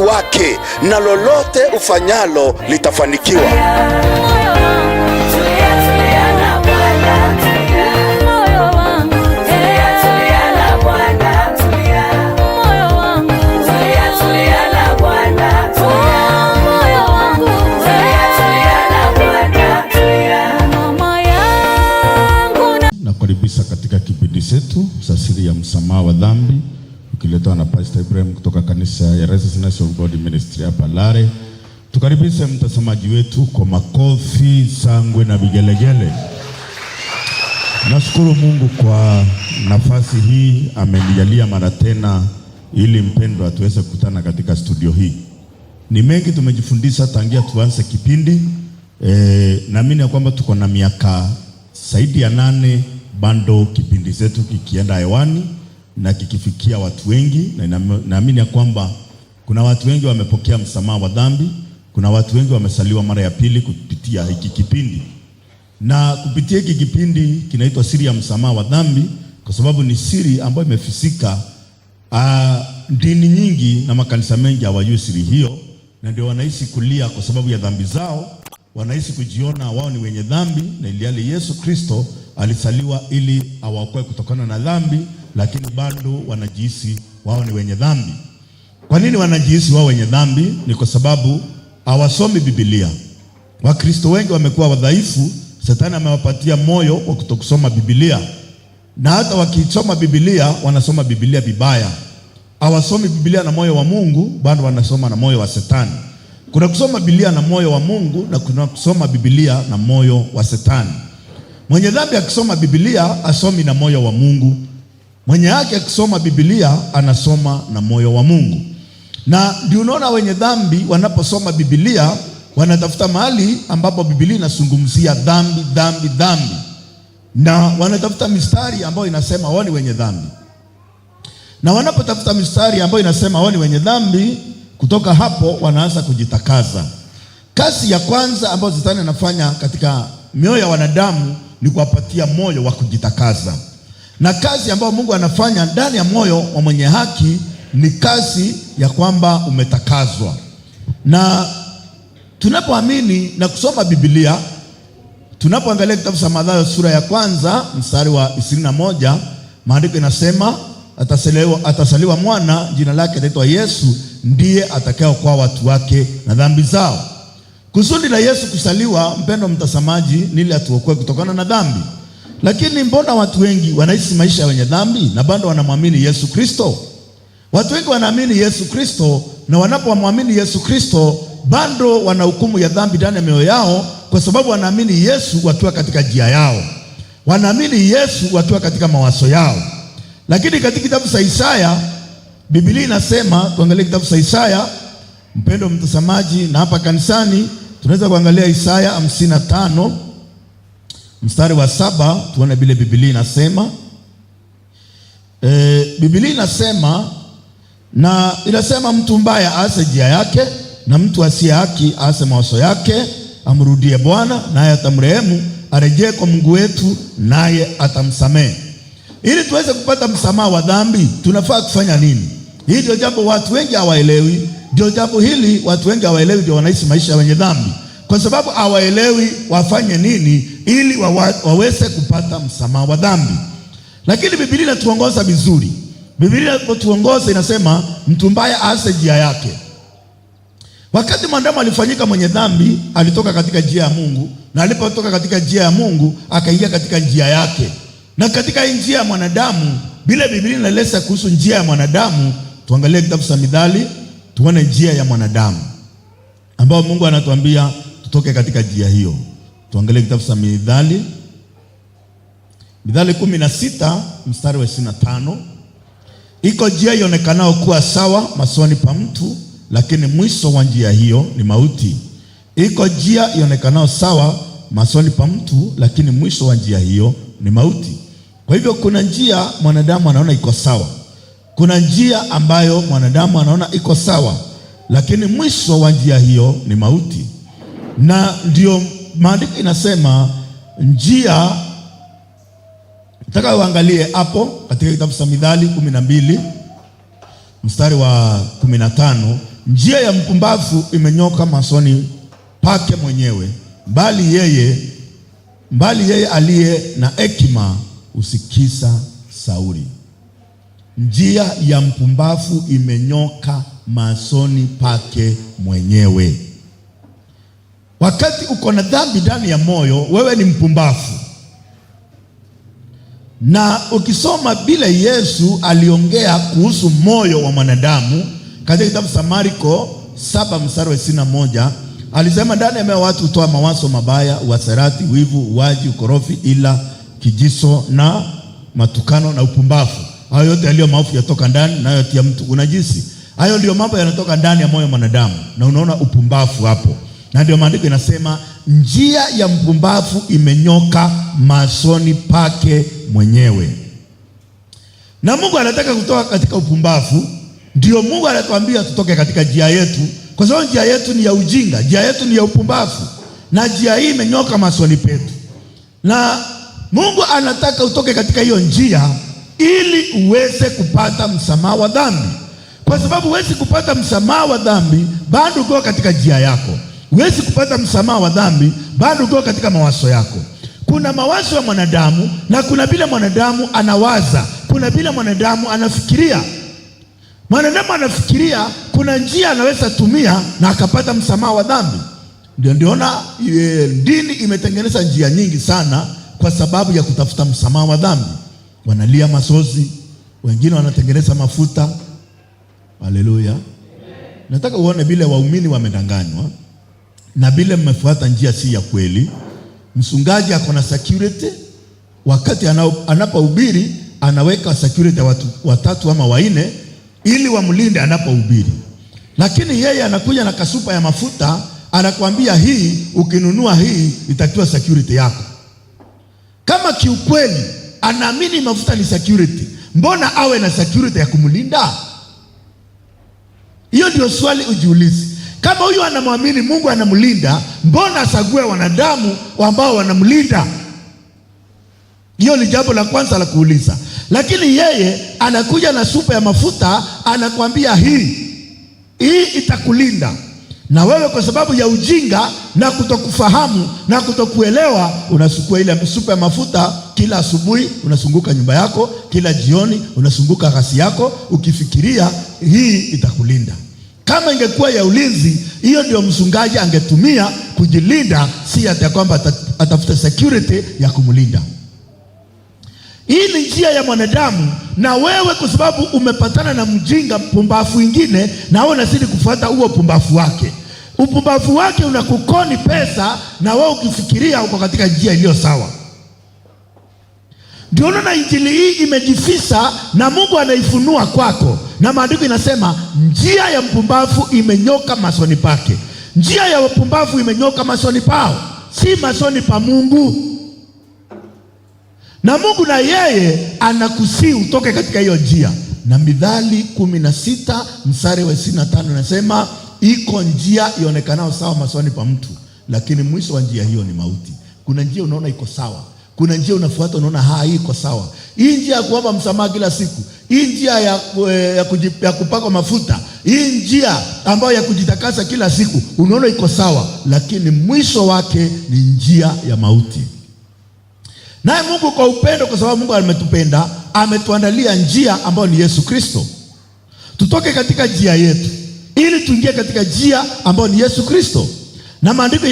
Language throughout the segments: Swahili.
wake, na lolote ufanyalo litafanikiwa. Nakaribisha katika kipindi chetu cha siri ya msamaha wa dhambi, ukiletwa na Pastor Ibrahim kutoka kanisa ya Resistance of God Ministry hapa Lare. Tukaribishe mtazamaji wetu kwa makofi, sangwe na vigelegele. Nashukuru Mungu kwa nafasi hii amenijalia mara tena ili mpendwa tuweze kukutana katika studio hii. Ni mengi tumejifundisha tangia tuanze kipindi. Naamini ya kwamba tuko na miaka zaidi ya 8 bando kipindi zetu kikienda hewani na kikifikia watu wengi, na naamini ya kwamba kuna watu wengi wamepokea msamaha wa dhambi, kuna watu wengi wamesaliwa mara ya pili kupitia hiki kipindi. Na kupitia hiki kipindi kinaitwa siri ya msamaha wa dhambi kwa sababu ni siri ambayo imefisika. Dini nyingi na makanisa mengi hawajui siri hiyo, na ndio wanaishi kulia kwa sababu ya dhambi zao, wanaishi kujiona wao ni wenye dhambi, na ilhali Yesu Kristo alisaliwa ili awaokoe kutokana na dhambi, lakini bado wanajihisi wao ni wenye dhambi. Kwa nini wanajihisi wao wenye dhambi? Ni kwa sababu hawasomi Biblia. Wakristo wengi wamekuwa wadhaifu. Shetani amewapatia moyo wa kutokusoma Biblia, na hata wakisoma Biblia wanasoma Biblia vibaya. Hawasomi Biblia na moyo wa Mungu, bado wanasoma na moyo wa Shetani. Kuna kusoma Biblia na moyo wa Mungu na kuna kusoma Biblia na moyo wa Shetani. Mwenye dhambi akisoma Biblia asomi na moyo wa Mungu. Mwenye haki akisoma Biblia anasoma na moyo wa Mungu. Na ndio unaona wenye dhambi wanaposoma Biblia wanatafuta mahali ambapo Biblia inazungumzia dhambi, na wanatafuta mistari ambayo inasema wao ni wenye dhambi. Na wanapotafuta mistari ambayo inasema wao ni wenye dhambi, kutoka hapo wanaanza kujitakaza. Kazi ya kwanza ambayo Shetani anafanya katika mioyo ya wanadamu ni kuwapatia moyo wa kujitakaza. Na kazi ambayo Mungu anafanya ndani ya moyo wa mwenye haki ni kazi ya kwamba umetakazwa. Na tunapoamini na kusoma Biblia, tunapoangalia kitabu cha Mathayo sura ya 1 mstari wa 21, maandiko inasema atasaliwa mwana, jina lake ataitwa Yesu, ndiye atakayeokoa watu wake na dhambi zao. Kusudi la Yesu kusaliwa, mpendwa mtazamaji, ni ili atuokoe kutokana na dhambi. Lakini mbona watu wengi wanaishi maisha ya wenye dhambi na bado wanamwamini Yesu Kristo? Watu wengi wanaamini Yesu Kristo, na wanapomwamini Yesu Kristo bado wana hukumu ya dhambi ndani ya mioyo yao, kwa sababu wanaamini Yesu wakiwa katika njia yao, wanaamini Yesu wakiwa katika mawazo yao. Lakini katika kitabu cha Isaya, Biblia inasema, tuangalie kitabu cha Isaya mpendwa mtazamaji, na hapa kanisani tunaweza kuangalia Isaya 55 mstari wa 7, tuone vile Biblia inasema. Biblia inasema, na inasema mtu mbaya aase njia yake, na mtu asiye haki aase mawazo yake, amrudie Bwana naye atamrehemu, arejee kwa Mungu wetu naye atamsamehe. Ili tuweze kupata msamaha wa dhambi, tunafaa kufanya nini? Hili ndio jambo watu wengi hawaelewi. Ndio jambo hili watu wengi hawaelewi, ndio wanaishi maisha ya wenye dhambi, kwa sababu hawaelewi wafanye nini ili waweze kupata msamaha wa dhambi. Lakini Biblia inatuongoza vizuri. Biblia inatuongoza inasema mtu mbaya aase njia yake. Wakati mwanadamu alifanyika mwenye dhambi, alitoka katika njia ya Mungu, na alipotoka katika njia ya Mungu akaingia katika njia yake. Na katika njia ya mwanadamu, bila Biblia inaeleza kuhusu njia ya mwanadamu, tuangalie kitabu cha Mithali, tuone njia ya mwanadamu ambao Mungu anatuambia tutoke katika njia hiyo. Tuangalie kitabu cha Mithali 16 mstari wa 25. Iko njia ionekanao kuwa sawa machoni pa mtu, lakini mwisho wa njia hiyo ni mauti. Iko njia ionekanao sawa machoni pa mtu, lakini mwisho wa njia hiyo ni mauti. Kwa hivyo kuna njia mwanadamu anaona iko sawa, kuna njia ambayo mwanadamu anaona iko sawa, lakini mwisho wa njia hiyo ni mauti. Na ndio maandiko inasema njia, nataka uangalie hapo katika kitabu cha Mithali 12 mstari wa 15. njia ya mpumbavu imenyoka machoni pake mwenyewe, bali yeye aliye na hekima husikiza shauri. Njia ya mpumbavu imenyoka machoni pake mwenyewe. Wakati uko na dhambi ndani ya moyo, wewe ni mpumbavu. Na ukisoma bila Yesu aliongea kuhusu moyo wa mwanadamu katika kitabu cha Marko 7:21, alisema ndani ya moyo watu hutoa mawazo mabaya, uasherati, wivu, uwaji, ukorofi, ila, kijiso na matukano na upumbavu. Hayo yote yaliyo maovu yatoka ndani, nayo yatia mtu unajisi. Hayo ndio mambo yanatoka ndani ya moyo wa mwanadamu, na unaona upumbavu hapo. Na ndio maandiko inasema njia ya mpumbavu imenyoka machoni pake mwenyewe. Na Mungu anataka kutoka katika upumbavu. Ndio Mungu anatuambia tutoke katika njia yetu, kwa sababu njia yetu ni ya ujinga, njia yetu ni ya upumbavu, na njia hii imenyoka machoni petu. Na Mungu anataka utoke katika hiyo njia ili uweze kupata msamaha wa dhambi, kwa sababu huwezi kupata msamaha wa dhambi bado uko katika njia yako. Huwezi kupata msamaha wa dhambi bado uko katika mawazo yako. Kuna mawazo ya mwanadamu na kuna vile mwanadamu anawaza, kuna vile mwanadamu anafikiria. Mwanadamu anafikiria kuna njia anaweza tumia na akapata msamaha wa dhambi. Ndiona dini imetengeneza njia nyingi sana kwa sababu ya kutafuta msamaha wa dhambi. Wanalia masozi, wengine wanatengeneza mafuta. Haleluya. Nataka uone vile waumini wamedanganywa na vile mmefuata njia si ya kweli. Mchungaji ako na security, wakati anapohubiri anaweka security watu 3 ama 4 ili wamlinde anapohubiri. Lakini yeye anakuja na kasupa ya mafuta, anakuambia hii ukinunua hii itakuwa security yako. Kama kiukweli anaamini mafuta ni security, mbona awe na security ya kumlinda? Hiyo ndio swali ujiulize. Kama huyu anamwamini Mungu anamlinda, mbona asague wanadamu ambao wanamlinda? Hiyo ni jambo la kwanza la kuuliza. Lakini yeye anakuja na supa ya mafuta, anakuambia hii itakulinda. Na wewe kwa sababu ya ujinga na kutokufahamu na kutokuelewa, unasukua ile supa ya mafuta. Kila asubuhi unazunguka nyumba yako, kila jioni unazunguka gasi yako, ukifikiria hii itakulinda. Kama ingekuwa ya ulinzi, hiyo ndio mchungaji angetumia kujilinda, si ati kwamba atafuta security ya kumlinda. Hii ni njia ya mwanadamu, na wewe kwa sababu umepatana na mjinga mpumbavu mwingine, na wewe unazidi kufuata huo upumbavu wake. Upumbavu wake unakukoni pesa, na wewe ukifikiria uko katika njia iliyo sawa. Ndio unaona injili hii imejifisa na Mungu anaifunua kwako. Na maandiko inasema njia ya mpumbavu imenyoka machoni pake. Njia ya upumbavu imenyoka machoni pao, si machoni pa Mungu. Na Mungu na yeye anakusii utoke katika hiyo njia. Na Mithali 16:25 inasema iko njia ionekanayo sawa machoni pa mtu, lakini mwisho wa njia hiyo ni mauti. Kuna njia unaona iko sawa, kuna njia unafuata unaona hii iko sawa. Hii njia ya kuomba msamaha kila siku, hii njia ya kupaka mafuta, hii njia ambayo ya kujitakasa kila siku, unaona iko sawa, lakini mwisho wake ni njia ya mauti. Naye Mungu kwa upendo, kwa sababu Mungu ametupenda, ametuandalia njia ambayo ni Yesu Kristo. Tutoke katika njia yetu ili tuingie katika njia ambayo ni Yesu Kristo. Na maandiko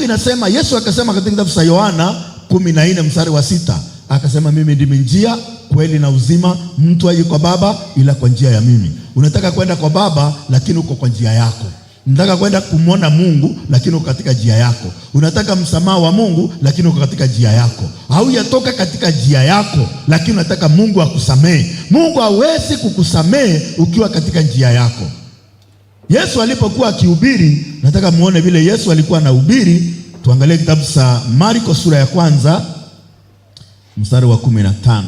inasema Yesu akasema katika kitabu cha Yohana 14:6, akasema mimi ndimi njia, kweli na uzima, mtu haji kwa Baba ila kwa njia ya mimi. Unataka kwenda kwa Baba lakini uko kwa njia yako. Unataka kwenda kumwona Mungu lakini uko katika njia yako. Unataka msamaha wa Mungu lakini uko katika njia yako. Haujatoka katika njia yako, lakini unataka Mungu akusamehe. Mungu hawezi kukusamehe ukiwa katika njia yako. Yesu alipokuwa akihubiri, nataka muone vile Yesu alikuwa anahubiri. Tuangalie kitabu cha Marko sura ya 1 mstari wa 15.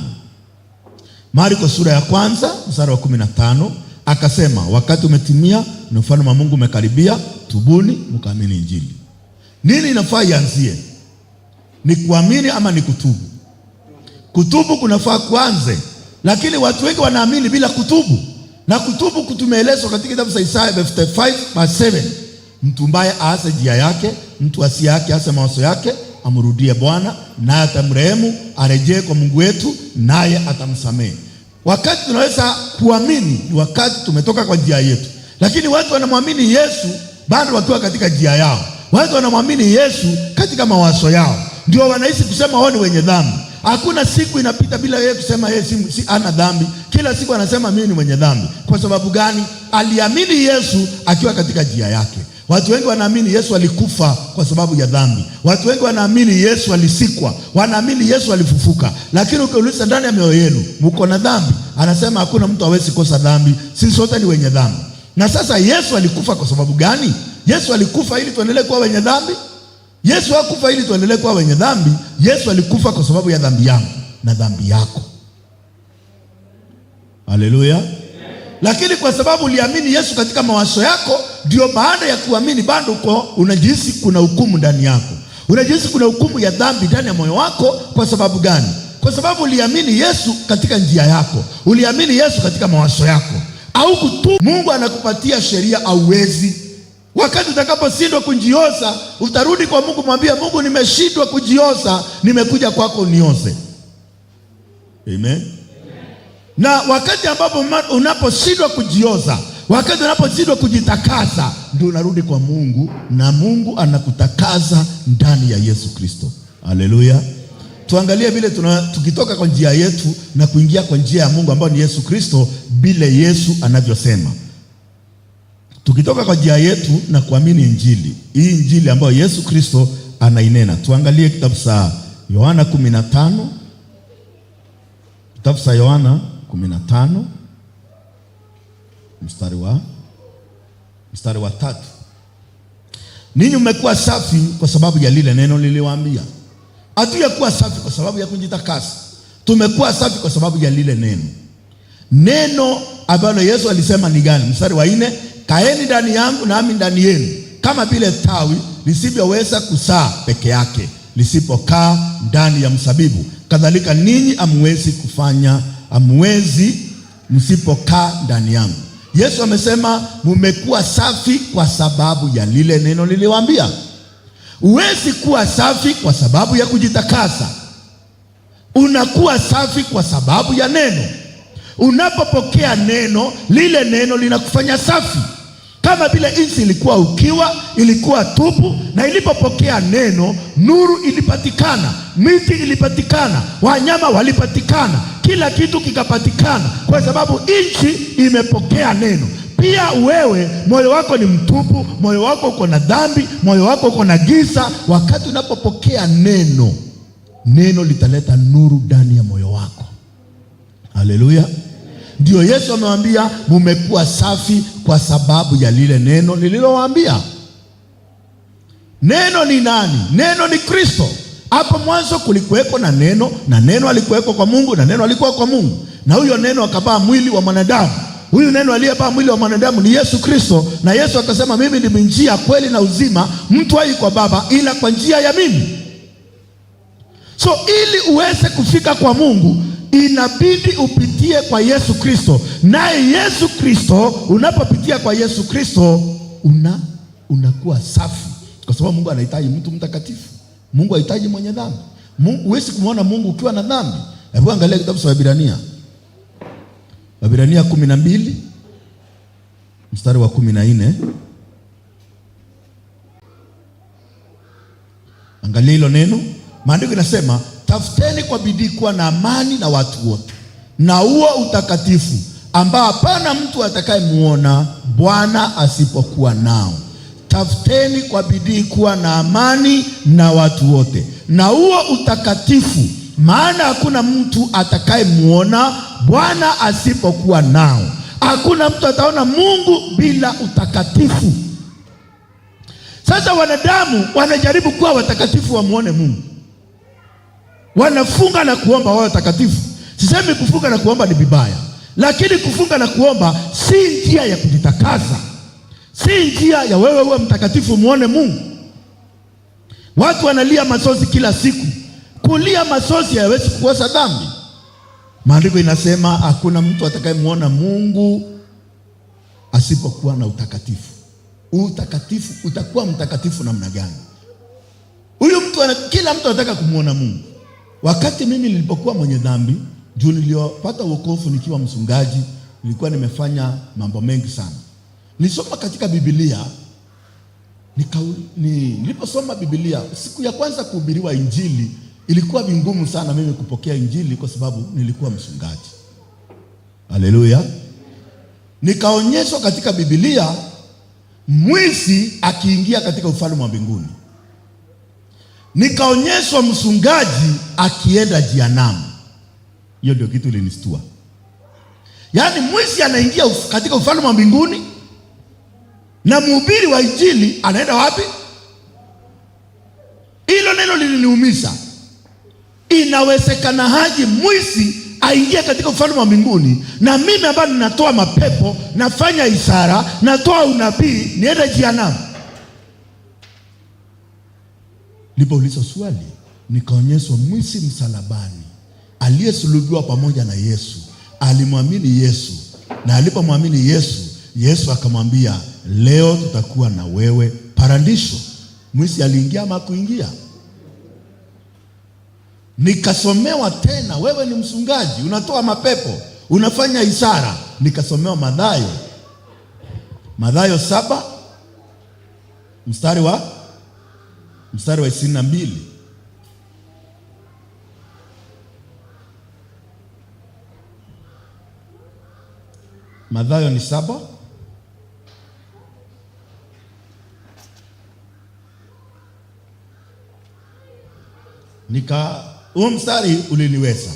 Marko sura ya 1 mstari wa 15, akasema wakati umetimia na ufalme wa Mungu umekaribia, tubuni mkaamini injili. Nini inafaa ianzie? Ni kuamini ama ni kutubu? Kutubu kunafaa kwanze, lakini watu wengi wanaamini bila kutubu. Na kutubu kutumeelezwa katika kitabu cha Isaya 55:7. Mtu mbaya aase njia yake, mtu asiye haki aase mawazo yake, amrudie Bwana naye atamrehemu, arejee kwa Mungu wetu naye atamsamehe. Wakati tunaweza kuamini ni wakati tumetoka kwa njia yetu. Lakini watu wanamwamini Yesu bado wakiwa katika njia yao. Watu wanamwamini Yesu katika mawazo yao. Ndio wanaishi kusema wao ni wenye dhambi. Hakuna siku inapita bila yeye kusema yeye si ana dhambi. Kila siku anasema mimi ni mwenye dhambi. Kwa sababu gani? Aliamini Yesu akiwa katika njia yake. Watu wengi wanaamini Yesu alikufa kwa sababu ya dhambi. Watu wengi wanaamini Yesu alisikwa, wanaamini Yesu alifufuka. Lakini ukiuliza ndani ya mioyo yenu, mko na dhambi? Anasema hakuna mtu hawezi kosa dhambi. Sisi sote ni wenye dhambi. Na sasa Yesu alikufa kwa sababu gani? Yesu alikufa ili tuendelee kuwa wenye dhambi? Yesu hakufa ili tuendelee kuwa wenye dhambi. Yesu alikufa kwa sababu ya dhambi yangu na dhambi yako. Haleluya. Lakini kwa sababu uliamini Yesu katika mawazo yako, ndio baada ya kuamini bado unajihisi kuna hukumu ndani yako. Unajihisi kuna hukumu ya dhambi ndani ya moyo wako. Kwa sababu gani? Kwa sababu uliamini Yesu katika njia yako. Uliamini Yesu katika mawazo yako. Au kutubu, Mungu anakupatia sheria auwezi. Wakati utakaposhindwa kujioza, utarudi kwa Mungu, mwambie Mungu, nimeshindwa kujioza, nimekuja kwako unioze. Amen. Na wakati ambapo unaposhindwa kujioza, wakati unaposhindwa kujitakasa, ndio unarudi kwa Mungu na Mungu anakutakasa ndani ya Yesu Kristo. Haleluya. Tuangalie vile tukitoka kwa njia yetu na kuingia kwa njia ya Mungu ambayo ni Yesu Kristo, vile Yesu anavyosema. Tukitoka kwa njia yetu na kuamini Injili, hii Injili ambayo Yesu Kristo anainena. Tuangalie kitabu cha Yohana 15. Kitabu cha Yohana 15 mstari wa 3. Ninyi mmekuwa safi kwa sababu ya lile neno niliwaambia. Hatujakuwa safi kwa sababu ya kujitakasa. Tumekuwa safi kwa sababu ya lile neno. Neno ambalo Yesu alisema ni gani? Mstari wa 4, kaeni ndani yangu nami ndani yenu, kama vile tawi lisivyoweza kuzaa peke yake lisipokaa ndani ya mzabibu, kadhalika ninyi hamwezi msipokaa ndani yangu. Yesu amesema mmekuwa safi kwa sababu ya lile neno niliwaambia. Huwezi kuwa safi kwa sababu ya kujitakasa. Unakuwa safi kwa sababu ya neno. Unapopokea neno, lile neno linakufanya safi. Kama vile nchi ilikuwa ukiwa, ilikuwa tupu, na ilipopokea neno, nuru ilipatikana, miti ilipatikana, wanyama walipatikana, kila kitu kikapatikana, kwa sababu nchi imepokea neno. Pia wewe, moyo wako ni mtupu, moyo wako uko na dhambi, moyo wako uko na giza. Wakati unapopokea neno, neno litaleta nuru ndani ya moyo wako. Haleluya. Ndio Yesu amewaambia mmekuwa safi kwa sababu ya lile neno nililowaambia. Neno ni nani? Neno ni Kristo. Hapo mwanzo kulikuweko na neno, na neno alikuweko kwa Mungu, na neno alikuwa kwa Mungu, na huyo neno akavaa mwili wa mwanadamu. Huyu neno aliyevaa mwili wa mwanadamu ni Yesu Kristo. Na Yesu akasema mimi ndimi njia, kweli na uzima, mtu haji kwa Baba ila kwa njia ya mimi. So ili uweze kufika kwa Mungu, inabidi upitie kwa Yesu Kristo. Naye Yesu Kristo, unapopitia kwa Yesu Kristo, unakuwa safi. Kwa sababu Mungu anahitaji mtu mtakatifu. Mungu hahitaji mwenye dhambi. Huwezi kumwona Mungu ukiwa na dhambi. Hebu angalia kitabu cha Waebrania 12 mstari wa 14. Angalia hilo neno. Maandiko yanasema, tafuteni kwa bidii kuwa na amani na watu wote, na huo utakatifu ambao hapana mtu atakayemuona Bwana asipokuwa nao. Tafuteni kwa bidii kuwa na amani na watu wote, na huo utakatifu, maana hakuna mtu atakayemuona Bwana asipokuwa nao. Hakuna mtu ataona Mungu bila utakatifu. Sasa wanadamu wanajaribu kuwa watakatifu wamuone Mungu. Wanafunga na kuomba wawe watakatifu. Sisemi kufunga na kuomba ni vibaya, lakini kufunga na kuomba si njia ya kujitakasa. Si njia ya wewe uwe mtakatifu muone Mungu. Watu wanalia machozi kila siku. Kulia machozi hayawezi kukosa dhambi. Maandiko inasema hakuna mtu atakayemuona Mungu asipokuwa na utakatifu. Utakatifu, utakuwa mtakatifu namna gani? Huyu mtu kila mtu anataka kumuona Mungu. Wakati mimi nilipokuwa mwenye dhambi, juu niliopata wokovu nikiwa mchungaji, nilikuwa nimefanya mambo mengi sana. Nilisoma katika Biblia, niliposoma Biblia, siku ya kwanza kuhubiriwa injili, ilikuwa vingumu sana mimi kupokea injili kwa sababu nilikuwa mchungaji. Haleluya. Nikaonyeshwa katika Biblia mwizi akiingia katika ufalme wa mbinguni. Nikaonyeshwa mchungaji akienda jehanamu. Hiyo ndio kitu ilinistua. Yaani mwizi anaingia katika ufalme wa mbinguni na mhubiri wa injili anaenda wapi? Hilo neno liliniumiza. Inawezekana haji mwizi aingie katika ufalme wa mbinguni na mimi ambaye ninatoa mapepo, nafanya ishara, natoa unabii, niende jehanamu? Nilipouliza swali, nikaonyeshwa mwizi msalabani aliyesulubiwa pamoja na Yesu. Alimwamini Yesu, na alipomwamini Yesu, Yesu akamwambia, leo tutakuwa na wewe paradiso. Mwizi aliingia ama kuingia? Nikasomewa tena, wewe ni mchungaji, unatoa mapepo, unafanya ishara. Nikasomewa Mathayo 7 mstari wa 22. Mathayo ni 7 huo mstari uliniweza.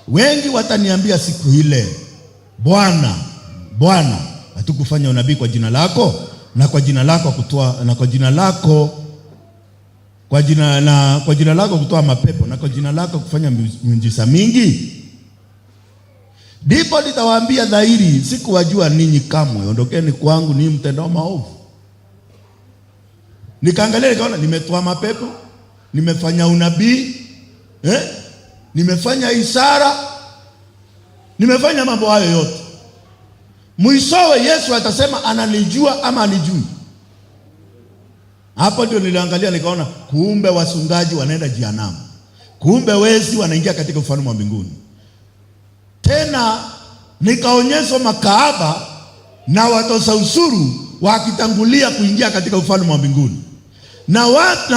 Wengi wataniambia siku ile, Bwana, Bwana, hatukufanya unabii kwa jina lako, na kwa jina lako kutoa, na kwa jina lako kutoa mapepo, na kwa jina lako kufanya miujiza mingi? Ndipo nitawaambia dhahiri, sikuwajua ninyi kamwe, ondokeni kwangu ninyi mtendao maovu. Nikaangalia nikaona nimetoa mapepo, nimefanya unabii, nimefanya nimefanya mambo hayo yote. Mwishowe Yesu atasema ananijua ama anijui? Hapo ndio niliangalia nikaona kumbe wachungaji wanaenda jehanamu. Kumbe wezi wanaingia katika ufalme wa mbinguni. Tena nikaonyeshwa makahaba na watoza ushuru wakitangulia kuingia katika ufalme wa mbinguni, na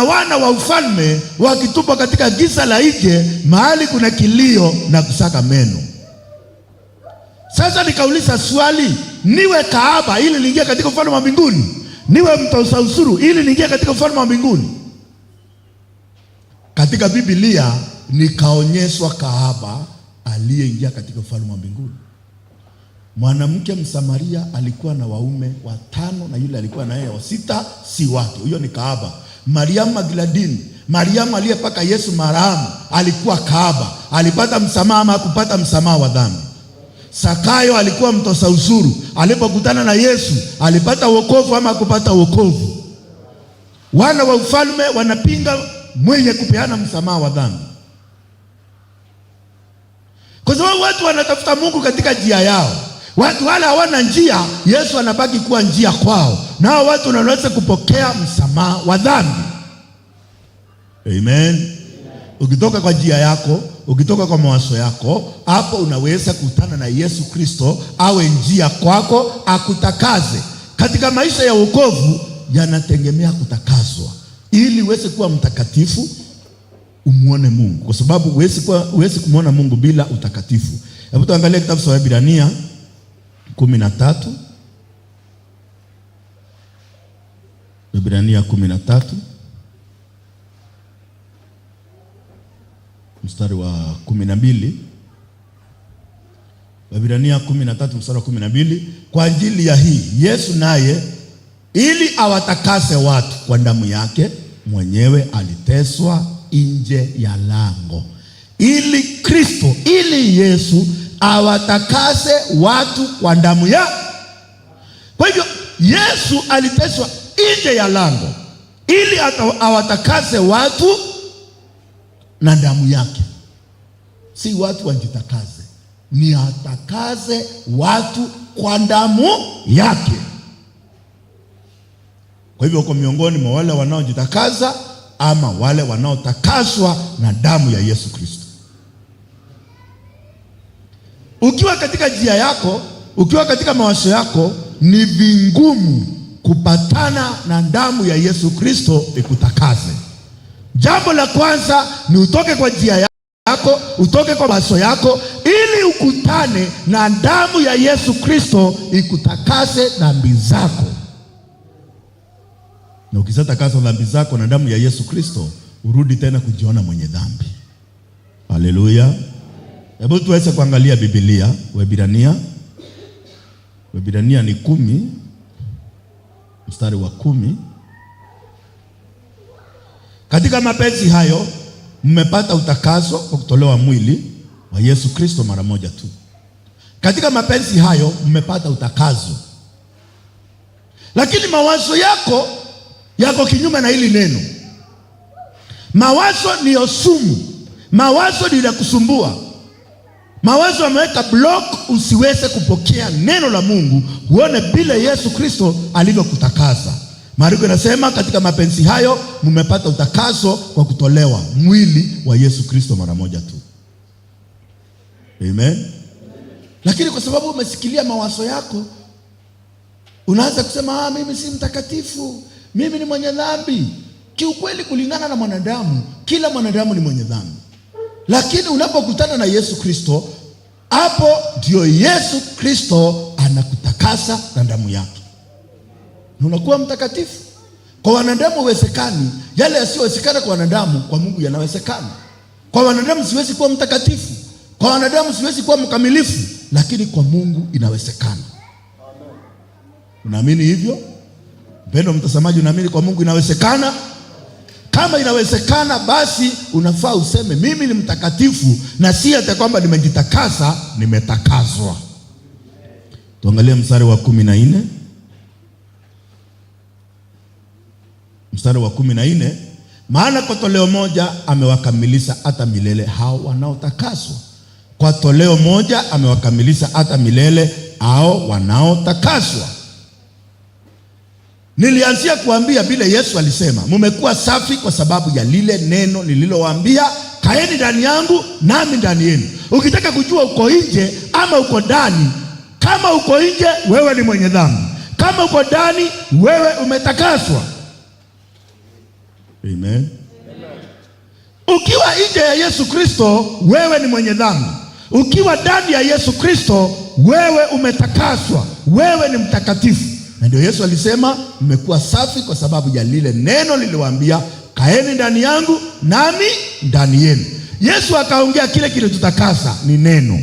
wana wa ufalme wakitupwa katika giza la nje, mahali kuna kilio na kusaka meno. Sasa nikauliza swali, niwe kahaba ili niingie katika ufalme wa mbinguni? Niwe mtoza ushuru ili niingie katika ufalme wa mbinguni? Katika Biblia nikaonyeshwa kahaba aliyeingia katika ufalme wa mbinguni. Mwanamke Msamaria alikuwa na waume 5 na yule alikuwa na yeye 6, si wake. Huyo ni kahaba. Mariamu Magdalene, Mariamu aliyepaka Yesu marahamu, alikuwa kahaba. Alipata msamaha ama kupata msamaha wa dhambi. Zakayo alikuwa mtoza ushuru, alipokutana na Yesu alipata wokovu ama kupata wokovu? Wana wa ufalme wanapinga mwenye kupeana msamaha wa dhambi, kwa sababu watu wanatafuta Mungu katika njia yao. Watu wale hawana njia, Yesu anabaki kuwa njia kwao, nao watu wanaweza kupokea msamaha wa dhambi. Amen. Ukitoka kwa njia yako, ukitoka kwa mawazo yako, hapo unaweza kukutana na Yesu Kristo awe njia kwako, akutakase. Katika maisha ya wokovu yanategemea kutakaswa ili uweze kuwa mtakatifu, umuone Mungu, kwa sababu huwezi kumuona Mungu bila utakatifu. Hebu tuangalie kitabu cha Waebrania 13. Waebrania 13 mstari wa 12. Waebrania 13 mstari wa 12. Kwa ajili ya hii Yesu naye ili awatakase watu kwa damu yake mwenyewe aliteswa nje ya lango. Ili Yesu awatakase watu kwa damu ya. Kwa hivyo Yesu aliteswa nje ya lango ili awatakase watu na damu yake. Si watu wajitakaze, ni atakaze watu kwa damu yake. Kwa hivyo uko miongoni mwa wale wanaojitakaza ama wale wanaotakaswa na damu ya Yesu Kristo. Ukiwa katika njia yako, ukiwa katika mawazo yako, ni vingumu kupatana na damu ya Yesu Kristo ikutakaze. Jambo la kwanza ni utoke kwa njia yako, utoke kwa mawazo yako, ili ukutane na damu ya Yesu Kristo ikutakase dhambi zako. Na ukishatakaswa dhambi zako na damu ya Yesu Kristo, urudi tena kujiona mwenye dhambi. Haleluya. Hebu tuweze kuangalia Biblia, Waebrania ni 10 mstari wa 10. Katika mapenzi hayo mmepata utakaso kwa kutolewa mwili wa Yesu Kristo mara moja tu. Katika mapenzi hayo mmepata utakaso. Lakini mawazo yako kinyume na hili neno. Mawazo ni sumu. Mawazo ni la kusumbua. Mawazo yameweka block usiweze kupokea neno la Mungu, uone bila Yesu Kristo alivyokutakasa. Maandiko yanasema katika mapenzi hayo mmepata utakaso kwa kutolewa mwili wa Yesu Kristo mara moja tu. Amen. Lakini kwa sababu umesikilia mawazo yako, unaanza kusema mimi si mtakatifu, mimi ni mwenye dhambi. Kiukweli, kulingana na mwanadamu, kila mwanadamu ni mwenye dhambi. Lakini unapokutana na Yesu Kristo, hapo ndio Yesu Kristo anakutakasa na damu yake, na unakuwa mtakatifu. Kwa wanadamu haiwezekani. Yale yasiyowezekana kwa wanadamu, kwa Mungu yanawezekana. Kwa wanadamu siwezi kuwa mtakatifu, kwa wanadamu siwezi kuwa mkamilifu, lakini kwa Mungu inawezekana. Unaamini hivyo? Mpendwa mtazamaji, unaamini kwa Mungu inawezekana? Kama inawezekana, basi unafaa useme mimi ni mtakatifu, na si hata kwamba nimejitakasa, nimetakaswa. Tuangalie mstari wa 14. Mstari wa 14, maana kwa toleo moja amewakamilisha hata milele hao wanaotakaswa. Kwa toleo moja amewakamilisha hata milele hao wanaotakaswa. Nilianzia kuambia vile Yesu alisema, mmekuwa safi kwa sababu ya lile neno nililowaambia, kaeni ndani yangu nami ndani yenu. Ukitaka kujua uko nje ama uko ndani, kama uko nje wewe ni mwenye dhambi, kama uko ndani wewe umetakaswa. Amen. Ukiwa nje ya Yesu Kristo wewe ni mwenye dhambi. Ukiwa ndani ya Yesu Kristo wewe umetakaswa, wewe ni mtakatifu. Na ndio Yesu alisema mmekuwa safi kwa sababu ya lile neno niliwaambia, kaeni ndani yangu nami ndani yenu. Yesu akaongea kile tutakasa ni neno.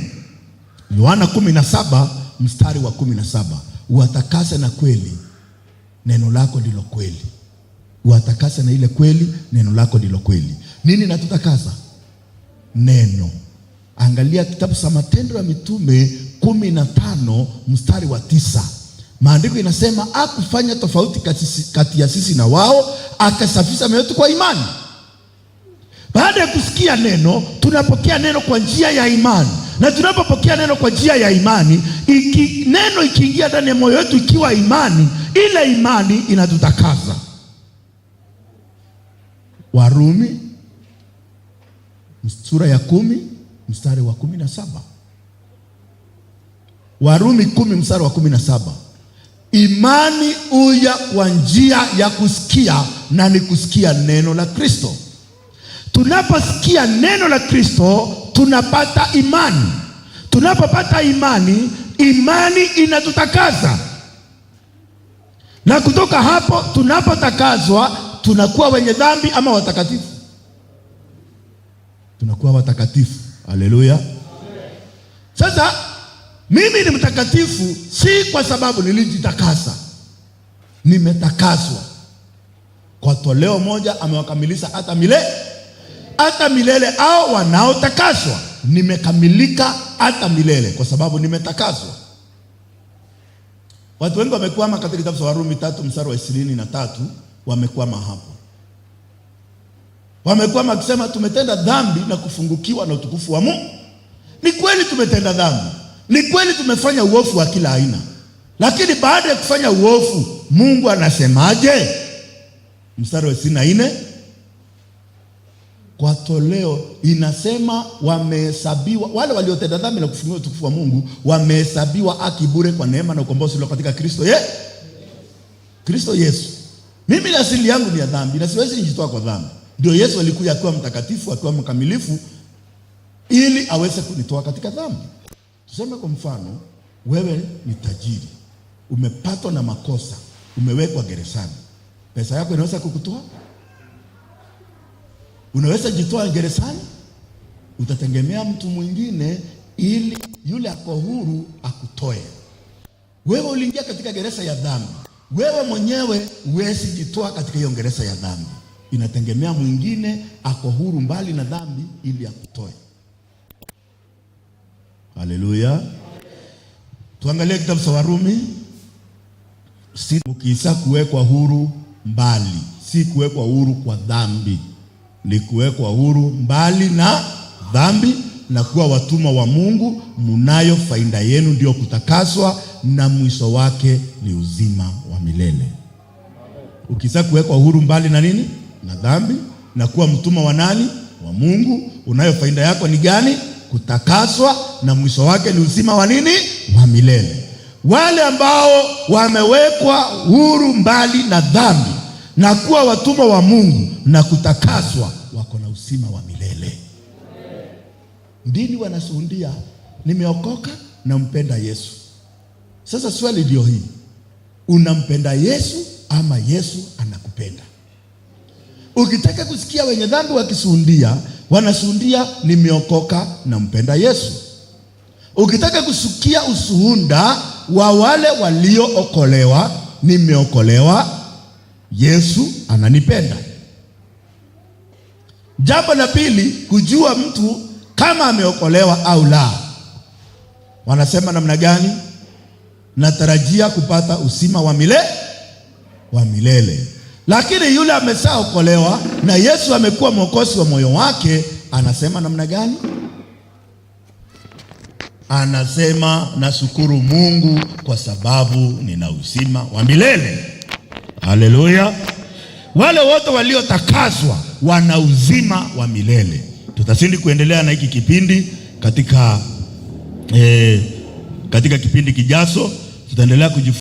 Yohana 17 mstari wa 17, uwatakase na kweli, neno lako ndilo kweli. Uwatakase na ile kweli, neno lako ndilo kweli. Nini natutakasa? Neno. Angalia kitabu cha Matendo ya Mitume 15 mstari wa 9. Maandiko inasema hakufanya tofauti kati ya sisi na wao, akasafisha mioyo yetu kwa imani. Baada ya kusikia neno, tunapokea neno kwa njia ya imani. Na tunapopokea neno kwa njia ya imani, neno ikiingia ndani ya moyo wetu ikiwa imani, ile imani inatutakasa. Warumi sura ya 10 mstari wa 17. Warumi 10 mstari wa 17. Imani huja kwa njia ya kusikia, na ni kusikia neno la Kristo. Tunaposikia neno la Kristo tunapata imani. Tunapopata imani, imani inatutakasa. Na kutoka hapo tunapotakazwa, tunakuwa wenye dhambi ama watakatifu? Tunakuwa watakatifu. Haleluya. Sasa mimi ni mtakatifu si kwa sababu nilijitakasa. Nimetakaswa. Kwa toleo moja amewakamilisha hata milele au wanaotakaswa. Nimekamilika hata milele kwa sababu nimetakaswa. Watu wengi wamekwama katika kitabu cha Warumi 3 mstari wa 23, wamekwama hapo. Wamekwama akisema tumetenda dhambi na kufungukiwa na utukufu wa Mungu. Ni kweli tumetenda dhambi. Ni kweli tumefanya uovu wa kila aina. Lakini baada ya kufanya uovu, Mungu anasemaje? mstari wa 24, kwa toleo inasema wamehesabiwa, wale waliotenda dhambi na kufungiwa utukufu wa Mungu wamehesabiwa haki bure kwa neema na ukombozi ulio katika Kristo Yesu. Mimi na asili yangu ni ya dhambi na siwezi nijitoa kwa dhambi. Ndio Yesu alikuja akiwa mtakatifu, akiwa mkamilifu ili aweze kunitoa katika dhambi. Tuseme kwa mfano, wewe ni tajiri, umepatwa na makosa, umewekwa gerezani. Pesa yako inaweza kukutoa? Unaweza jitoa gerezani? Utategemea mtu mwingine ili yule ako huru akutoe. Wewe uliingia katika gereza ya dhambi. Wewe mwenyewe huwezi jitoa katika hiyo gereza ya dhambi. Inategemea mwingine ako huru mbali na dhambi ili akutoe. Haleluya. Tuangalie kitabu cha Warumi. Mkiisha kuwekwa huru mbali, si kuwekwa huru kwa dhambi, ni kuwekwa huru mbali na dhambi na kuwa watumwa wa Mungu, munayo faida yenu ndio kutakaswa na mwisho wake ni uzima wa milele. Ukisha kuwekwa huru mbali na nini? Na dhambi, na kuwa mtumwa wa nani? Wa Mungu, unayo faida yako ni gani? Kutakaswa na mwisho wake ni uzima wa nini? Wa milele. Wale ambao wamewekwa huru mbali na dhambi na kuwa watumwa wa Mungu na kutakaswa wako na uzima wa milele. Ndini wanasuhudia nimeokoka na mpenda Yesu. Sasa swali ndio hii, unampenda Yesu ama Yesu anakupenda? Ukitaka kusikia wenye dhambi wakisuhudia, wanasuhudia nimeokoka na mpenda Yesu. Ukitaka kusikia ushuhuda wa wale waliookolewa, nimeokolewa, Yesu ananipenda. Jambo la pili, kujua mtu kama ameokolewa au la. Wanasema namna gani? Natarajia kupata uzima wa milele. Lakini yule ameshaokolewa na Yesu amekuwa mwokozi wa moyo wake, anasema namna gani? Anasema nashukuru Mungu kwa sababu nina uzima wa milele. Haleluya. Wale wote waliotakaswa wana uzima wa milele. Tutazidi kuendelea na hiki kipindi katika kipindi kijacho, tutaendelea kujifunza